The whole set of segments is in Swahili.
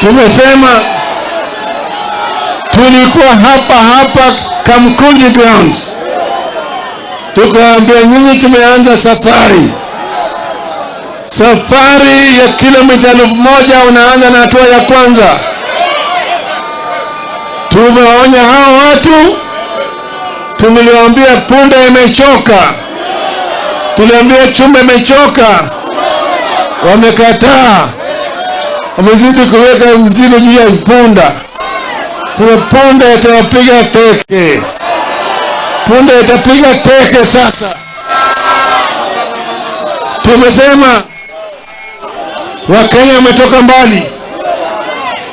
Tumesema tulikuwa hapa Kamkunji grounds, tukaambia nyinyi tumeanza safari ya kilomita 1,000. Unaanza na hatua ya kwanza. Tumewaonya hao watu, tumeliwaambia punda imechoka, tuliambia chumba imechoka, wamekataa, wamezidi kuweka mzigo juu ya punda. Sasa punda itawapiga teke, punda itapiga teke. Sasa tumesema Wakenya wametoka mbali.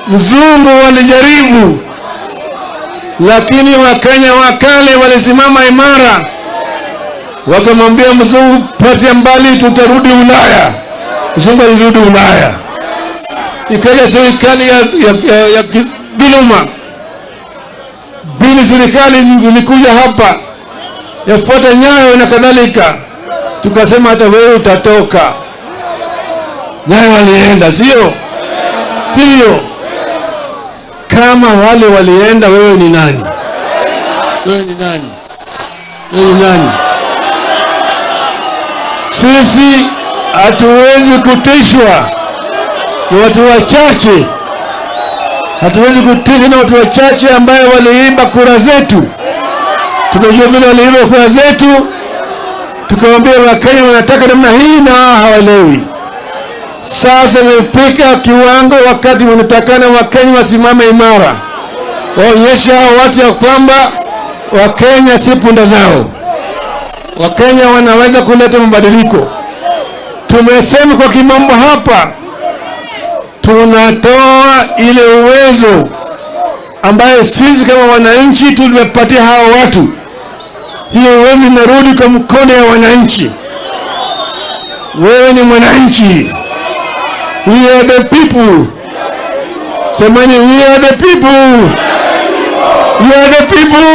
Mzungu walijaribu, lakini Wakenya wakale walisimama imara, wakamwambia mzungu, patia mbali, tutarudi Ulaya. Mzungu alirudi Ulaya. Ikaja serikali ya dhuluma, bili serikali ilikuja hapa yafuata Nyayo na kadhalika. Tukasema hata wewe utatoka. Nyayo walienda, sio? Kama wale walienda, wewe ni nani? Wewe ni nani? Sisi hatuwezi kutishwa na watu wachache. Hatuwezi kutishwa na watu wachache ambayo waliiba kura zetu. Tunajua vile waliiba kura zetu. Tukawaambia Wakenya wanataka namna hii na hawaelewi. Sasa imefika kiwango wakati wanatakana Wakenya wasimame imara, waonyesha hao watu ya kwamba Wakenya si punda zao. Wakenya wanaweza kuleta mabadiliko. Tumesema kwa kimombo hapa, tunatoa ile uwezo ambayo sisi kama wananchi tulipatia hao watu. Hiyo uwezo inarudi kwa mkono ya wananchi. Wewe ni mwananchi. We are the people. Semeni, we are the people. We are the people.